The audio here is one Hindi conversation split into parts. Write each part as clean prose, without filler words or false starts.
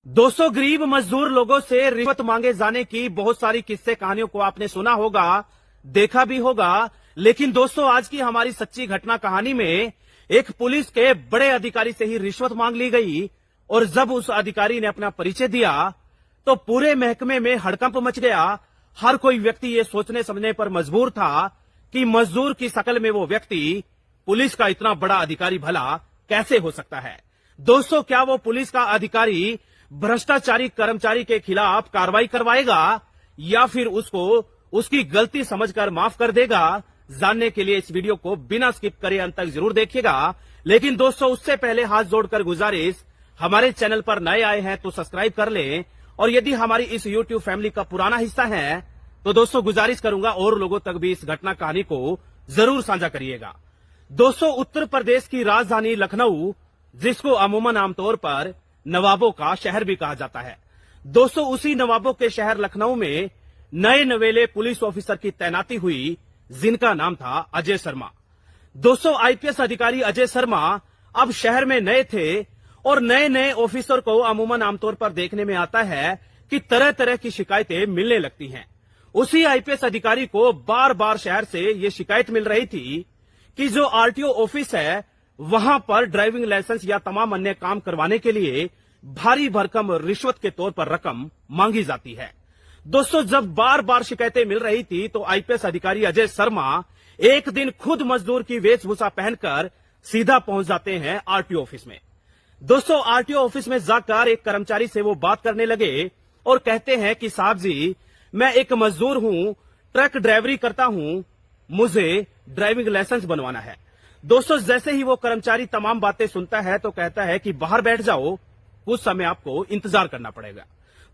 200 गरीब मजदूर लोगों से रिश्वत मांगे जाने की बहुत सारी किस्से कहानियों को आपने सुना होगा, देखा भी होगा। लेकिन दोस्तों, आज की हमारी सच्ची घटना कहानी में एक पुलिस के बड़े अधिकारी से ही रिश्वत मांग ली गई और जब उस अधिकारी ने अपना परिचय दिया तो पूरे महकमे में हड़कंप मच गया। हर कोई व्यक्ति ये सोचने समझने पर मजबूर था कि मजदूर की शकल में वो व्यक्ति पुलिस का इतना बड़ा अधिकारी भला कैसे हो सकता है। दोस्तों, क्या वो पुलिस का अधिकारी भ्रष्टाचारी कर्मचारी के खिलाफ कार्रवाई करवाएगा या फिर उसको उसकी गलती समझकर माफ कर देगा? जानने के लिए इस वीडियो को बिना स्किप करे अंत तक जरूर देखिएगा। लेकिन दोस्तों, उससे पहले हाथ जोड़कर गुजारिश, हमारे चैनल पर नए आए हैं तो सब्सक्राइब कर लें और यदि हमारी इस यूट्यूब फैमिली का पुराना हिस्सा है तो दोस्तों गुजारिश करूंगा और लोगों तक भी इस घटना कहानी को जरूर साझा करिएगा। दोस्तों, उत्तर प्रदेश की राजधानी लखनऊ, जिसको अमूमन आमतौर पर नवाबों का शहर भी कहा जाता है। दोस्तों, उसी नवाबों के शहर लखनऊ में नए नवेले पुलिस ऑफिसर की तैनाती हुई, जिनका नाम था अजय शर्मा। दोस्तों, आईपीएस अधिकारी अजय शर्मा अब शहर में नए थे और नए नए ऑफिसर को अमूमन आमतौर पर देखने में आता है कि तरह तरह की शिकायतें मिलने लगती हैं। उसी आईपीएस अधिकारी को बार बार शहर से ये शिकायत मिल रही थी कि जो आरटीओ ऑफिस है वहां पर ड्राइविंग लाइसेंस या तमाम अन्य काम करवाने के लिए भारी भरकम रिश्वत के तौर पर रकम मांगी जाती है। दोस्तों, जब बार बार शिकायतें मिल रही थी तो आईपीएस अधिकारी अजय शर्मा एक दिन खुद मजदूर की वेशभूषा पहनकर सीधा पहुंच जाते हैं आरटीओ ऑफिस में। दोस्तों, आरटीओ ऑफिस में जाकर एक कर्मचारी से वो बात करने लगे और कहते हैं कि साहब जी, मैं एक मजदूर हूं, ट्रक ड्राइवरी करता हूं, मुझे ड्राइविंग लाइसेंस बनवाना है। दोस्तों, जैसे ही वो कर्मचारी तमाम बातें सुनता है तो कहता है कि बाहर बैठ जाओ, कुछ समय आपको इंतजार करना पड़ेगा।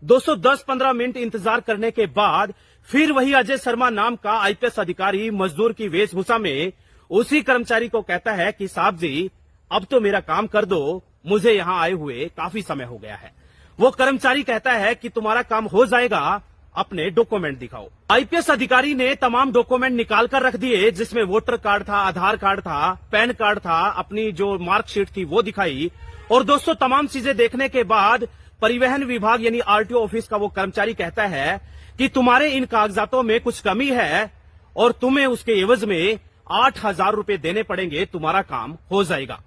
दोस्तों, 10-15 मिनट इंतजार करने के बाद फिर वही अजय शर्मा नाम का आईपीएस अधिकारी मजदूर की वेशभूषा में उसी कर्मचारी को कहता है कि साहब जी, अब तो मेरा काम कर दो, मुझे यहां आए हुए काफी समय हो गया है। वो कर्मचारी कहता है कि तुम्हारा काम हो जाएगा, अपने डॉक्यूमेंट दिखाओ। आईपीएस अधिकारी ने तमाम डॉक्यूमेंट निकाल कर रख दिए, जिसमें वोटर कार्ड था, आधार कार्ड था, पैन कार्ड था, अपनी जो मार्कशीट थी वो दिखाई। और दोस्तों, तमाम चीजें देखने के बाद परिवहन विभाग यानी आरटीओ ऑफिस का वो कर्मचारी कहता है कि तुम्हारे इन कागजातों में कुछ कमी है और तुम्हें उसके एवज में 8,000 रुपए देने पड़ेंगे, तुम्हारा काम हो जाएगा।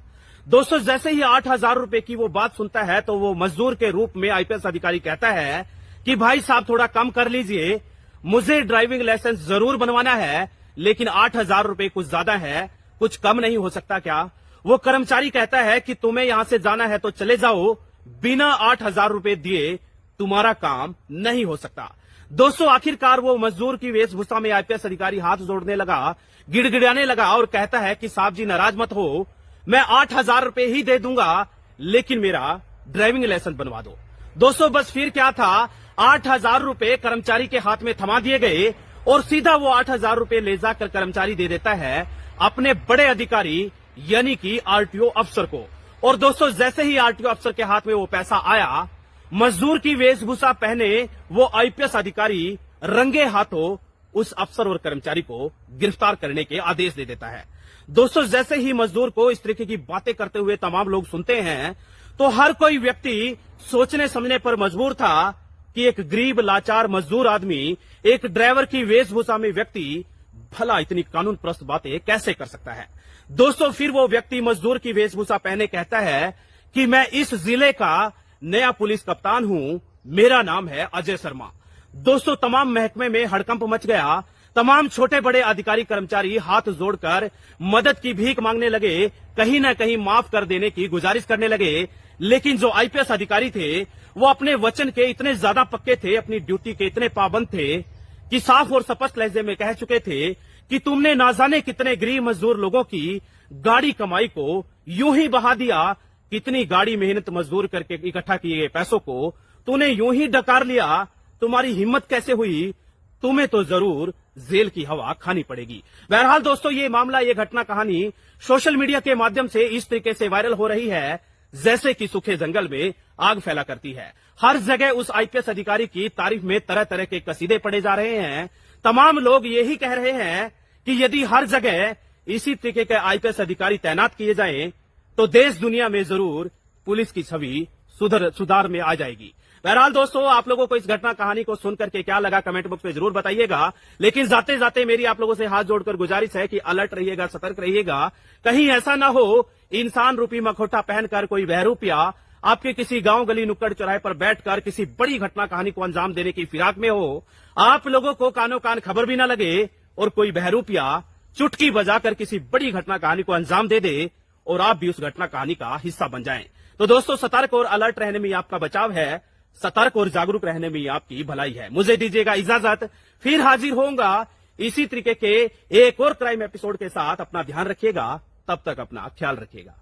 दोस्तों, जैसे ही 8,000 रुपए की वो बात सुनता है तो वो मजदूर के रूप में आईपीएस अधिकारी कहता है कि भाई साहब, थोड़ा कम कर लीजिए, मुझे ड्राइविंग लाइसेंस जरूर बनवाना है, लेकिन 8,000 रुपए कुछ ज्यादा है, कुछ कम नहीं हो सकता क्या? वो कर्मचारी कहता है कि तुम्हें यहां से जाना है तो चले जाओ, बिना 8,000 रुपए दिए तुम्हारा काम नहीं हो सकता। दोस्तों, आखिरकार वो मजदूर की वेशभूषा में आईपीएस अधिकारी हाथ जोड़ने लगा, गिड़गिड़ाने लगा और कहता है कि साहब जी, नाराज मत हो, मैं 8,000 रुपए ही दे दूंगा, लेकिन मेरा ड्राइविंग लाइसेंस बनवा दो। दोस्तों, बस फिर क्या था, 8,000 रुपए कर्मचारी के हाथ में थमा दिए गए और सीधा वो 8,000 रुपए ले जाकर कर्मचारी दे देता है अपने बड़े अधिकारी यानी कि आरटीओ अफसर को। और दोस्तों, जैसे ही आरटीओ अफसर के हाथ में वो पैसा आया, मजदूर की वेशभूषा पहने वो आईपीएस अधिकारी रंगे हाथों उस अफसर और कर्मचारी को गिरफ्तार करने के आदेश दे देता है। दोस्तों, जैसे ही मजदूर को इस तरीके की बातें करते हुए तमाम लोग सुनते हैं तो हर कोई व्यक्ति सोचने समझने पर मजबूर था कि एक गरीब लाचार मजदूर आदमी एक ड्राइवर की वेशभूषा में व्यक्ति भला इतनी कानून प्रस्त बातें कैसे कर सकता है। दोस्तों, फिर वो व्यक्ति मजदूर की वेशभूषा पहने कहता है कि मैं इस जिले का नया पुलिस कप्तान हूं, मेरा नाम है अजय शर्मा। दोस्तों, तमाम महकमे में हड़कंप मच गया। तमाम छोटे बड़े अधिकारी कर्मचारी हाथ जोड़कर मदद की भीख मांगने लगे, कहीं न कहीं माफ कर देने की गुजारिश करने लगे। लेकिन जो आईपीएस अधिकारी थे वो अपने वचन के इतने ज्यादा पक्के थे, अपनी ड्यूटी के इतने पाबंद थे कि साफ और स्पष्ट लहजे में कह चुके थे कि तुमने ना जाने कितने गरीब मजदूर लोगों की गाड़ी कमाई को यूं ही बहा दिया, कितनी गाड़ी मेहनत मजदूर करके इकट्ठा किए गए पैसों को तूने यूं ही डकार लिया, तुम्हारी हिम्मत कैसे हुई, तुम्हें तो जरूर जेल की हवा खानी पड़ेगी। बहरहाल दोस्तों, ये मामला, ये घटना कहानी सोशल मीडिया के माध्यम से इस तरीके से वायरल हो रही है जैसे कि सूखे जंगल में आग फैला करती है। हर जगह उस आईपीएस अधिकारी की तारीफ में तरह तरह के कसीदे पढ़े जा रहे हैं। तमाम लोग यही कह रहे हैं कि यदि हर जगह इसी तरीके के आईपीएस अधिकारी तैनात किए जाएं तो देश दुनिया में जरूर पुलिस की छवि सुधार में आ जाएगी। बहरहाल दोस्तों, आप लोगों को इस घटना कहानी को सुनकर के क्या लगा कमेंट बॉक्स में जरूर बताइएगा। लेकिन जाते जाते मेरी आप लोगों से हाथ जोड़कर गुजारिश है कि अलर्ट रहिएगा, सतर्क रहिएगा। कहीं ऐसा ना हो इंसान रूपी मखौटा पहनकर कोई बहरूपिया आपके किसी गांव गली नुक्कड़ चौराहे पर बैठकर किसी बड़ी घटना कहानी को अंजाम देने की फिराक में हो, आप लोगों को कानों कान खबर भी ना लगे और कोई बहरूपिया चुटकी बजाकर किसी बड़ी घटना कहानी को अंजाम दे दे और आप भी उस घटना कहानी का हिस्सा बन जाएं। तो दोस्तों, सतर्क और अलर्ट रहने में आपका बचाव है, सतर्क और जागरूक रहने में आपकी भलाई है। मुझे दीजिएगा इजाजत, फिर हाजिर होऊंगा इसी तरीके के एक और क्राइम एपिसोड के साथ। अपना ध्यान रखिएगा, तब तक अपना ख्याल रखिएगा।